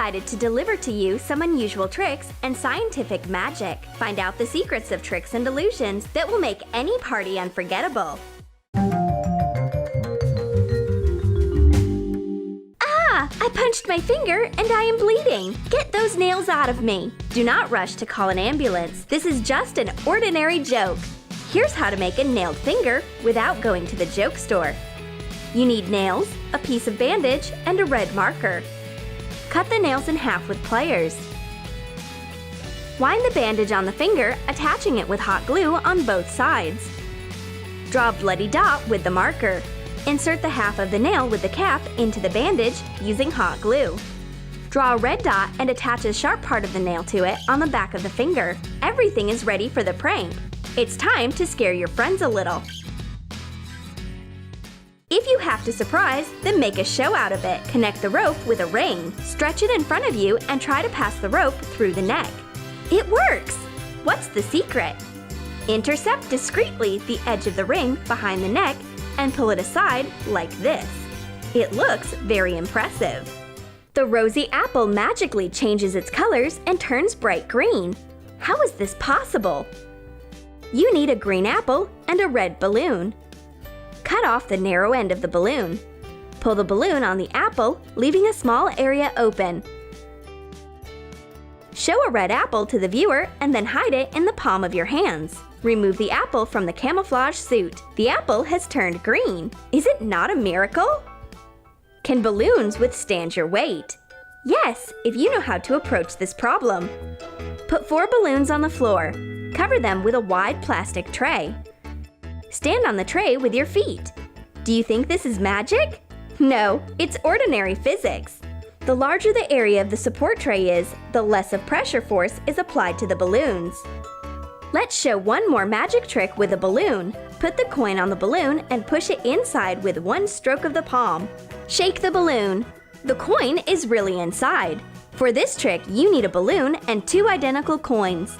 decided to deliver to you some unusual tricks and scientific magic. Find out the secrets of tricks and illusions that will make any party unforgettable. Ah! I punched my finger and I am bleeding. Get those nails out of me. Do not rush to call an ambulance. This is just an ordinary joke. Here's how to make a nailed finger without going to the joke store. You need nails, a piece of bandage, and a red marker. Cut the nails in half with pliers. Wind the bandage on the finger, attaching it with hot glue on both sides. Draw a bloody dot with the marker. Insert the half of the nail with the cap into the bandage using hot glue. Draw a red dot and attach a sharp part of the nail to it on the back of the finger. Everything is ready for the prank. It's time to scare your friends a little. If you have to surprise, then make a show out of it. Connect the rope with a ring. Stretch it in front of you and try to pass the rope through the neck. It works! What's the secret? Intercept discreetly the edge of the ring behind the neck and pull it aside like this. It looks very impressive. The rosy apple magically changes its colors and turns bright green. How is this possible? You need a green apple and a red balloon. Cut off the narrow end of the balloon. Pull the balloon on the apple, leaving a small area open. Show a red apple to the viewer and then hide it in the palm of your hands. Remove the apple from the camouflage suit. The apple has turned green. Is it not a miracle? Can balloons withstand your weight? Yes, if you know how to approach this problem. Put 4 balloons on the floor. Cover them with a wide plastic tray. Stand on the tray with your feet. Do you think this is magic? No, it's ordinary physics. The larger the area of the support tray is, the less of pressure force is applied to the balloons. Let's show one more magic trick with a balloon. Put the coin on the balloon and push it inside with one stroke of the palm. Shake the balloon. The coin is really inside. For this trick, you need a balloon and 2 identical coins.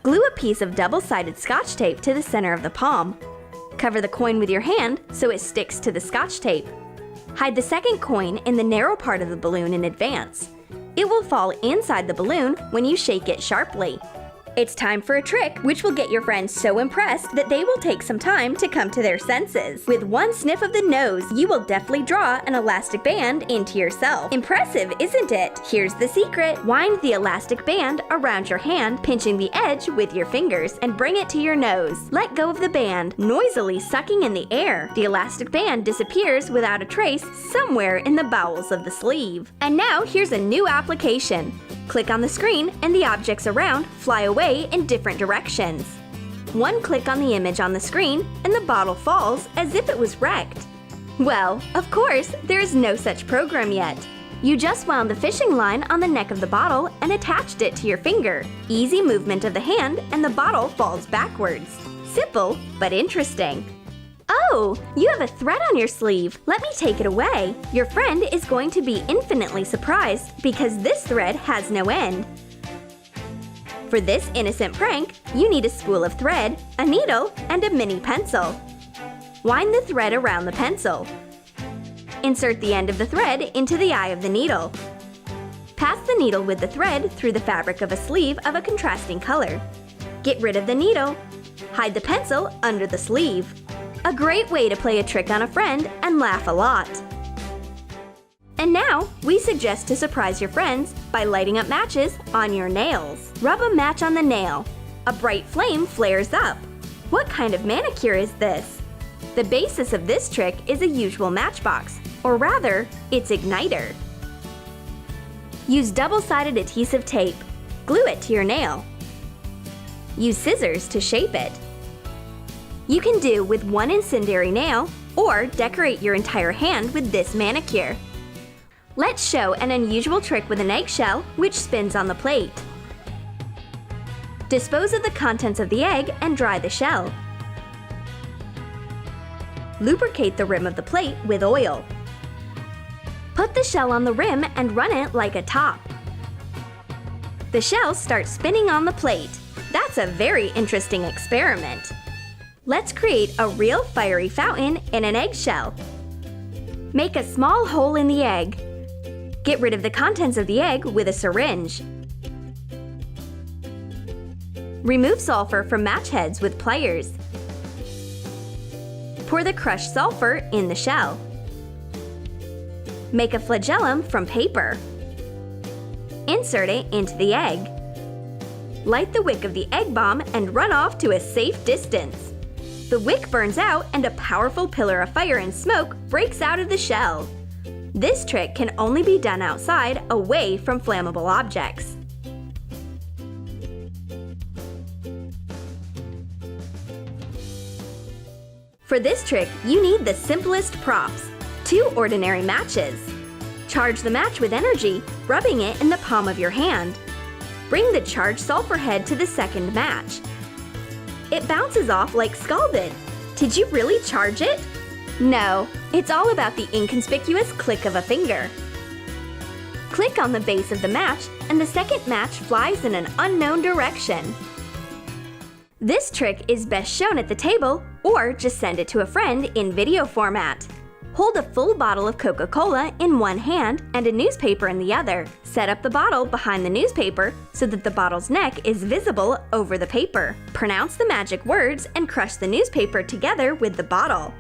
Glue a piece of double-sided Scotch tape to the center of the palm. Cover the coin with your hand so it sticks to the Scotch tape. Hide the second coin in the narrow part of the balloon in advance. It will fall inside the balloon when you shake it sharply. It's time for a trick which will get your friends so impressed that they will take some time to come to their senses. With one sniff of the nose, you will deftly draw an elastic band into yourself. Impressive, isn't it? Here's the secret. Wind the elastic band around your hand, pinching the edge with your fingers, and bring it to your nose. Let go of the band, noisily sucking in the air. The elastic band disappears without a trace somewhere in the bowels of the sleeve. And now here's a new application. Click on the screen and the objects around fly away in different directions. One click on the image on the screen and the bottle falls as if it was wrecked. Well, of course, there is no such program yet. You just wound the fishing line on the neck of the bottle and attached it to your finger. Easy movement of the hand and the bottle falls backwards. Simple, but interesting. Oh, you have a thread on your sleeve. Let me take it away. Your friend is going to be infinitely surprised because this thread has no end. For this innocent prank, you need a spool of thread, a needle, and a mini pencil. Wind the thread around the pencil. Insert the end of the thread into the eye of the needle. Pass the needle with the thread through the fabric of a sleeve of a contrasting color. Get rid of the needle. Hide the pencil under the sleeve. A great way to play a trick on a friend and laugh a lot. And now, we suggest to surprise your friends by lighting up matches on your nails. Rub a match on the nail. A bright flame flares up. What kind of manicure is this? The basis of this trick is a usual matchbox, or rather, its igniter. Use double-sided adhesive tape. Glue it to your nail. Use scissors to shape it. You can do with one incendiary nail or decorate your entire hand with this manicure. Let's show an unusual trick with an eggshell which spins on the plate. Dispose of the contents of the egg and dry the shell. Lubricate the rim of the plate with oil. Put the shell on the rim and run it like a top. The shell starts spinning on the plate. That's a very interesting experiment. Let's create a real fiery fountain in an eggshell. Make a small hole in the egg. Get rid of the contents of the egg with a syringe. Remove sulfur from match heads with pliers. Pour the crushed sulfur in the shell. Make a flagellum from paper. Insert it into the egg. Light the wick of the egg bomb and run off to a safe distance. The wick burns out and a powerful pillar of fire and smoke breaks out of the shell. This trick can only be done outside, away from flammable objects. For this trick, you need the simplest props: 2 ordinary matches. Charge the match with energy, rubbing it in the palm of your hand. Bring the charged sulfur head to the second match. It bounces off like scalded. Did you really charge it? No, it's all about the inconspicuous click of a finger. Click on the base of the match, and the second match flies in an unknown direction. This trick is best shown at the table, or just send it to a friend in video format. Hold a full bottle of Coca-Cola in one hand and a newspaper in the other. Set up the bottle behind the newspaper so that the bottle's neck is visible over the paper. Pronounce the magic words and crush the newspaper together with the bottle.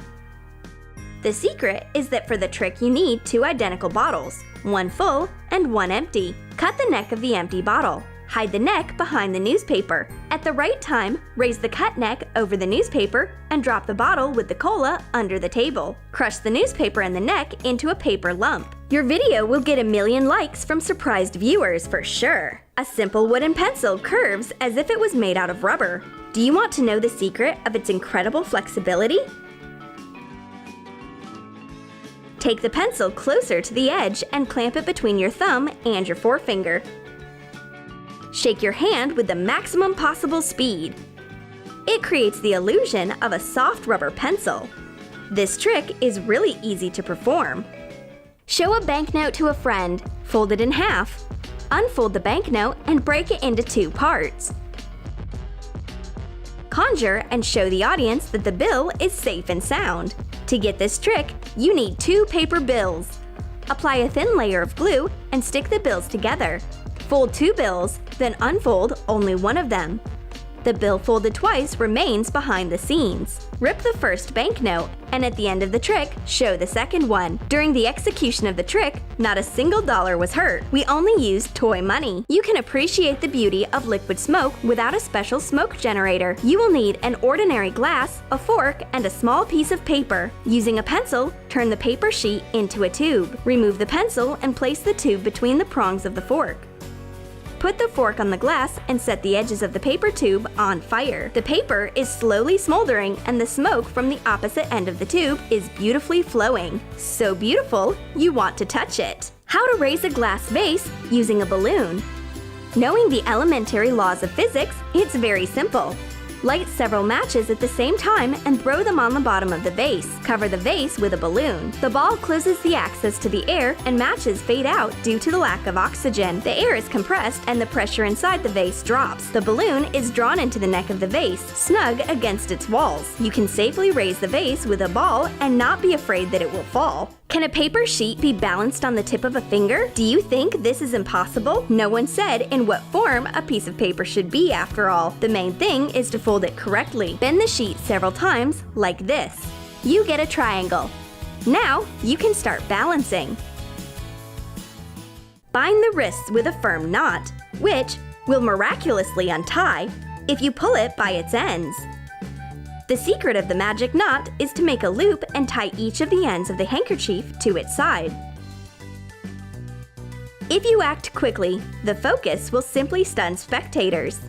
The secret is that for the trick you need 2 identical bottles, one full and one empty. Cut the neck of the empty bottle. Hide the neck behind the newspaper. At the right time, raise the cut neck over the newspaper and drop the bottle with the cola under the table. Crush the newspaper and the neck into a paper lump. Your video will get 1 million likes from surprised viewers for sure. A simple wooden pencil curves as if it was made out of rubber. Do you want to know the secret of its incredible flexibility? Take the pencil closer to the edge and clamp it between your thumb and your forefinger. Shake your hand with the maximum possible speed. It creates the illusion of a soft rubber pencil. This trick is really easy to perform. Show a banknote to a friend, fold it in half. Unfold the banknote and break it into 2 parts. Conjure and show the audience that the bill is safe and sound. To get this trick, you need 2 paper bills. Apply a thin layer of glue and stick the bills together. Fold 2 bills, then unfold only one of them. The bill folded twice remains behind the scenes. Rip the first banknote, and at the end of the trick, show the second one. During the execution of the trick, not a single dollar was hurt. We only used toy money. You can appreciate the beauty of liquid smoke without a special smoke generator. You will need an ordinary glass, a fork, and a small piece of paper. Using a pencil, turn the paper sheet into a tube. Remove the pencil and place the tube between the prongs of the fork. Put the fork on the glass and set the edges of the paper tube on fire. The paper is slowly smoldering and the smoke from the opposite end of the tube is beautifully flowing. So beautiful, you want to touch it. How to raise a glass vase using a balloon. Knowing the elementary laws of physics, it's very simple. Light several matches at the same time and throw them on the bottom of the vase. Cover the vase with a balloon. The ball closes the access to the air and matches fade out due to the lack of oxygen. The air is compressed and the pressure inside the vase drops. The balloon is drawn into the neck of the vase, snug against its walls. You can safely raise the vase with a ball and not be afraid that it will fall. Can a paper sheet be balanced on the tip of a finger? Do you think this is impossible? No one said in what form a piece of paper should be after all. The main thing is to fold it correctly. Bend the sheet several times, like this. You get a triangle. Now, you can start balancing. Bind the wrists with a firm knot, which will miraculously untie if you pull it by its ends. The secret of the magic knot is to make a loop and tie each of the ends of the handkerchief to its side. If you act quickly, the focus will simply stun spectators.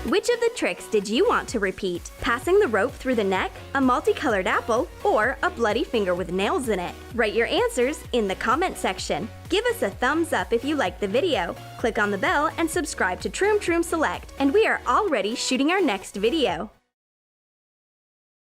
Which of the tricks did you want to repeat? Passing the rope through the neck, a multicolored apple, or a bloody finger with nails in it? Write your answers in the comment section. Give us a thumbs up if you liked the video. Click on the bell and subscribe to Troom Troom Select, and we are already shooting our next video.